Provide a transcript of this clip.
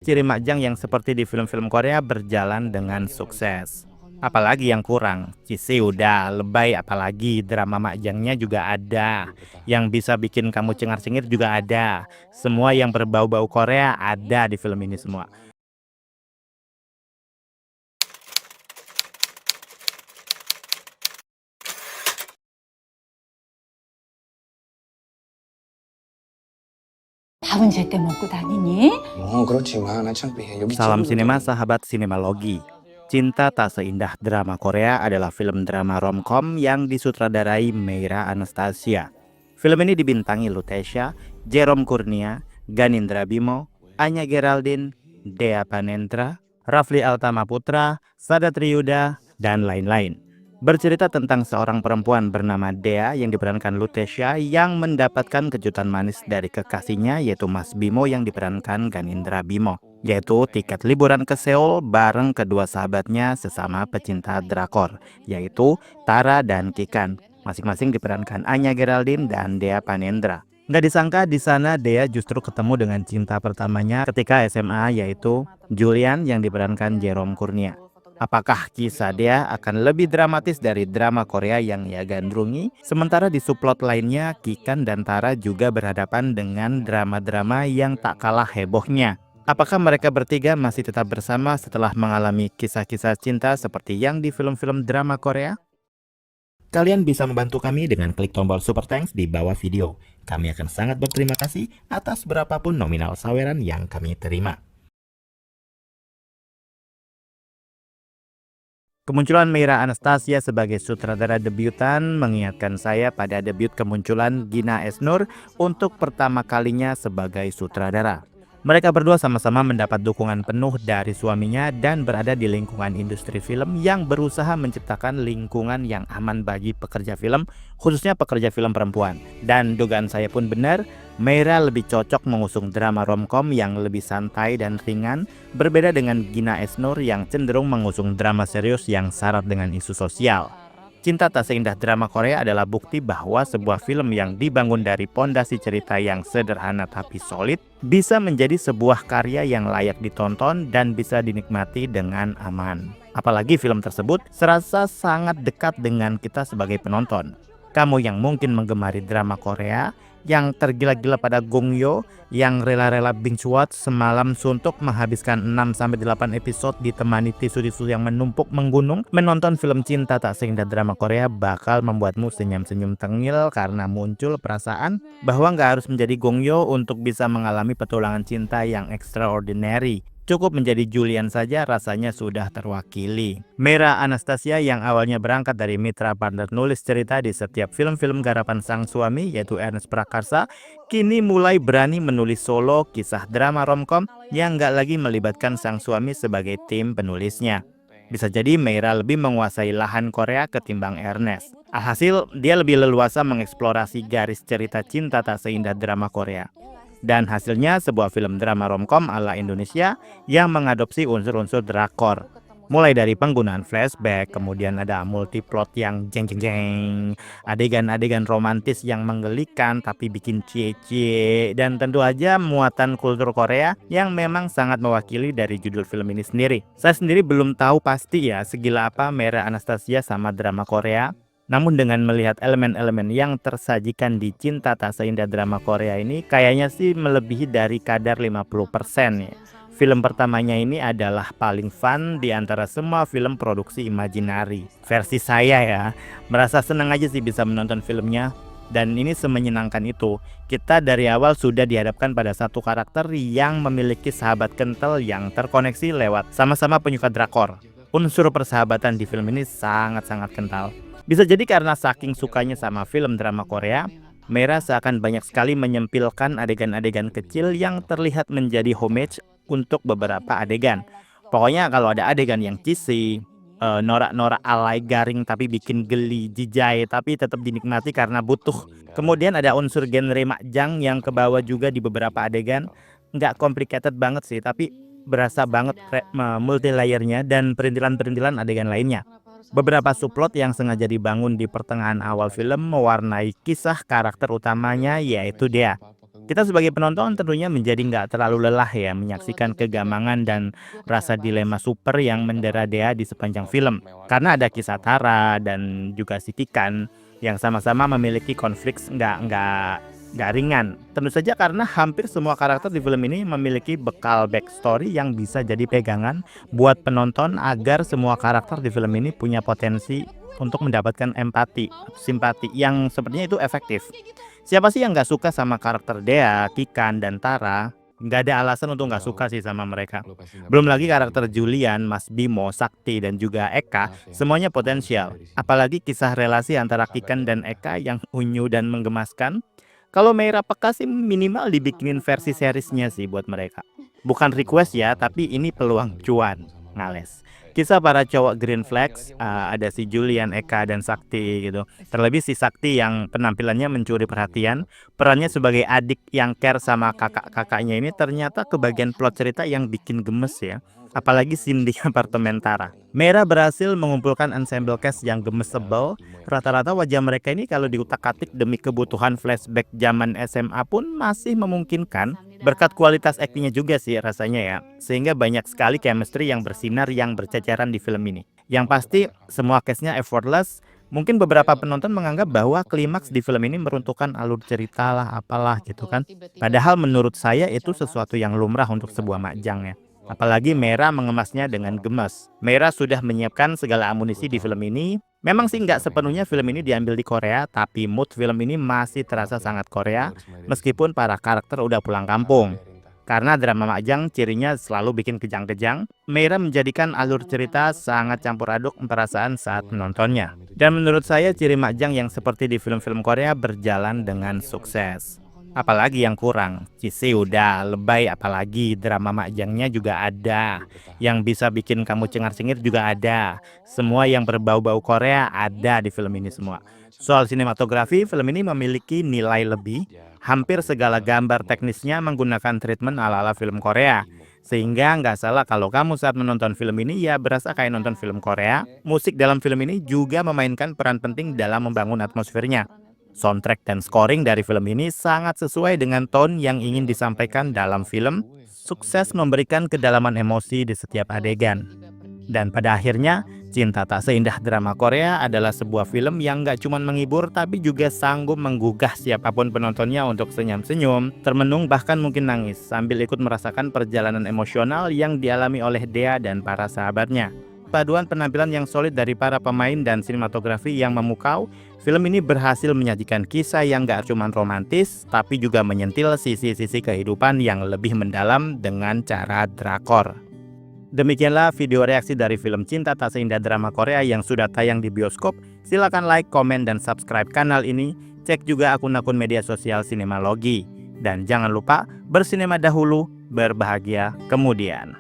ciri Makjang yang seperti di film-film Korea berjalan dengan sukses. Apalagi yang kurang? Cici udah, lebay apalagi drama Makjangnya juga ada. Yang bisa bikin kamu cengar-cengir juga ada. Semua yang berbau-bau Korea ada di film ini semua. 밥은 제때 먹고 다니니? 그렇지만 창피해. 여기 Salam 친구들도 sinema sahabat sinemalogi. Cinta Tak Seindah Drama Korea adalah film drama romcom yang disutradarai Meira Anastasia. Film ini dibintangi Lutecia, Jerome Kurnia, Ganindra Bimo, Anya Geraldine, Dea Panendra, Rafli Altama Putra, Sadat Riyuda, dan lain-lain. Bercerita tentang seorang perempuan bernama Dea yang diperankan Lutecia yang mendapatkan kejutan manis dari kekasihnya yaitu Mas Bimo yang diperankan Ganindra Bimo, yaitu tiket liburan ke Seoul bareng kedua sahabatnya sesama pecinta drakor, yaitu Tara dan Kikan. Masing-masing diperankan Anya Geraldine dan Dea Panendra. Nggak disangka di sana Dea justru ketemu dengan cinta pertamanya ketika SMA, yaitu Julian yang diperankan Jerome Kurnia. Apakah kisah Dea akan lebih dramatis dari drama Korea yang ia gandrungi? Sementara di subplot lainnya, Kikan dan Tara juga berhadapan dengan drama-drama yang tak kalah hebohnya. Apakah mereka bertiga masih tetap bersama setelah mengalami kisah-kisah cinta seperti yang di film-film drama Korea? Kalian bisa membantu kami dengan klik tombol super thanks di bawah video. Kami akan sangat berterima kasih atas berapapun nominal saweran yang kami terima. Kemunculan Meira Anastasia sebagai sutradara debutan mengingatkan saya pada debut kemunculan Gina Esnur untuk pertama kalinya sebagai sutradara. Mereka berdua sama-sama mendapat dukungan penuh dari suaminya dan berada di lingkungan industri film yang berusaha menciptakan lingkungan yang aman bagi pekerja film, khususnya pekerja film perempuan. Dan dugaan saya pun benar, Meira lebih cocok mengusung drama romcom yang lebih santai dan ringan, berbeda dengan Gina Esnur yang cenderung mengusung drama serius yang syarat dengan isu sosial. Cinta Tak Seindah Drama Korea adalah bukti bahwa sebuah film yang dibangun dari pondasi cerita yang sederhana tapi solid bisa menjadi sebuah karya yang layak ditonton dan bisa dinikmati dengan aman. Apalagi film tersebut serasa sangat dekat dengan kita sebagai penonton. Kamu yang mungkin menggemari drama Korea, yang tergila-gila pada Gongyo, yang rela-rela binge watch semalam suntuk menghabiskan 6-8 episode ditemani tisu-tisu yang menumpuk menggunung, menonton film Cinta Tak Seindah Drama Korea bakal membuatmu senyum-senyum tengil karena muncul perasaan bahwa nggak harus menjadi Gongyo untuk bisa mengalami petualangan cinta yang extraordinary. Cukup menjadi Julian saja rasanya sudah terwakili. Meira Anastasia yang awalnya berangkat dari mitra partner nulis cerita di setiap film-film garapan sang suami yaitu Ernest Prakarsa, kini mulai berani menulis solo kisah drama romcom yang nggak lagi melibatkan sang suami sebagai tim penulisnya. Bisa jadi Meira lebih menguasai lahan Korea ketimbang Ernest. Alhasil, dia lebih leluasa mengeksplorasi garis cerita cinta tak seindah drama Korea. Dan hasilnya sebuah film drama romcom ala Indonesia yang mengadopsi unsur-unsur drakor. Mulai dari penggunaan flashback, kemudian ada multiplot yang jeng-jeng-jeng, adegan-adegan romantis yang menggelikan tapi bikin cie-cie, dan tentu aja muatan kultur Korea yang memang sangat mewakili dari judul film ini sendiri. Saya sendiri belum tahu pasti ya segila apa Meira Anastasia sama drama Korea. Namun dengan melihat elemen-elemen yang tersajikan di Cinta Tak Seindah Drama Korea ini kayaknya sih melebihi dari kadar 50% ya. Film pertamanya ini adalah paling fun di antara semua film produksi Imaginary. Versi saya ya, merasa senang aja sih bisa menonton filmnya. Dan ini semenyenangkan itu, kita dari awal sudah dihadapkan pada satu karakter yang memiliki sahabat kental yang terkoneksi lewat sama-sama penyuka drakor. Unsur persahabatan di film ini sangat-sangat kental. Bisa jadi karena saking sukanya sama film drama Korea, Meira seakan banyak sekali menyempilkan adegan-adegan kecil yang terlihat menjadi homage untuk beberapa adegan. Pokoknya kalau ada adegan yang cheesy, norak-norak alay garing tapi bikin geli, jijai tapi tetap dinikmati karena butuh. Kemudian ada unsur genre makjang yang kebawa juga di beberapa adegan. Nggak complicated banget sih, tapi berasa banget multi layernya dan perintilan-perintilan adegan lainnya. Beberapa subplot yang sengaja dibangun di pertengahan awal film mewarnai kisah karakter utamanya yaitu Dea. Kita sebagai penonton tentunya menjadi nggak terlalu lelah ya menyaksikan kegamangan dan rasa dilema super yang mendera Dea di sepanjang film. Karena ada kisah Tara dan juga si Kikan yang sama-sama memiliki konflik nggak ringan. Tentu saja karena hampir semua karakter di film ini memiliki bekal backstory yang bisa jadi pegangan buat penonton agar semua karakter di film ini punya potensi untuk mendapatkan empati, simpati yang sepertinya itu efektif. Siapa sih yang nggak suka sama karakter Dea, Kikan, dan Tara? Nggak ada alasan untuk nggak suka sih sama mereka. Belum lagi karakter Julian, Mas Bimo, Sakti, dan juga Eka, semuanya potensial. Apalagi kisah relasi antara Kikan dan Eka yang unyu dan menggemaskan. Kalau Meira peka sih minimal dibikinin versi seriesnya sih buat mereka. Bukan request ya, tapi ini peluang cuan. Ngales. Kisah para cowok Green Flags, ada si Julian, Eka, dan Sakti gitu. Terlebih si Sakti yang penampilannya mencuri perhatian, perannya sebagai adik yang care sama kakak-kakaknya ini ternyata kebagian plot cerita yang bikin gemes ya. Apalagi scene di apartemen Tara. Meira berhasil mengumpulkan ensemble cast yang gemesable. Rata-rata wajah mereka ini kalau diutak-atik demi kebutuhan flashback zaman SMA pun masih memungkinkan. Berkat kualitas aktingnya juga sih rasanya ya. Sehingga banyak sekali chemistry yang bersinar yang berceceran di film ini. Yang pasti semua cast-nya effortless. Mungkin beberapa penonton menganggap bahwa klimaks di film ini meruntuhkan alur cerita lah apalah gitu kan. Padahal menurut saya itu sesuatu yang lumrah untuk sebuah makjang ya. Apalagi Meira mengemasnya dengan gemes. Meira sudah menyiapkan segala amunisi di film ini. Memang sih nggak sepenuhnya film ini diambil di Korea, tapi mood film ini masih terasa sangat Korea, meskipun para karakter udah pulang kampung. Karena drama makjang cirinya selalu bikin kejang-kejang, Meira menjadikan alur cerita sangat campur aduk perasaan saat menontonnya. Dan menurut saya ciri makjang yang seperti di film-film Korea berjalan dengan sukses. Apalagi yang kurang, Cisi udah lebay, apalagi drama makjangnya juga ada. Yang bisa bikin kamu cengar-cengir juga ada. Semua yang berbau-bau Korea ada di film ini semua. Soal sinematografi, film ini memiliki nilai lebih. Hampir segala gambar teknisnya menggunakan treatment ala-ala film Korea. Sehingga nggak salah kalau kamu saat menonton film ini ya berasa kayak nonton film Korea. Musik dalam film ini juga memainkan peran penting dalam membangun atmosfernya. Soundtrack dan scoring dari film ini sangat sesuai dengan tone yang ingin disampaikan dalam film, sukses memberikan kedalaman emosi di setiap adegan. Dan pada akhirnya, Cinta Tak Seindah Drama Korea adalah sebuah film yang gak cuma menghibur tapi juga sanggup menggugah siapapun penontonnya untuk senyum-senyum, termenung bahkan mungkin nangis sambil ikut merasakan perjalanan emosional yang dialami oleh Dea dan para sahabatnya. Paduan penampilan yang solid dari para pemain dan sinematografi yang memukau, film ini berhasil menyajikan kisah yang gak cuma romantis, tapi juga menyentil sisi-sisi kehidupan yang lebih mendalam dengan cara drakor. Demikianlah video reaksi dari film Cinta Tak Seindah Drama Korea yang sudah tayang di bioskop. Silakan like, komen, dan subscribe kanal ini. Cek juga akun-akun media sosial Sinemalogi. Dan jangan lupa bersinema dahulu, berbahagia kemudian.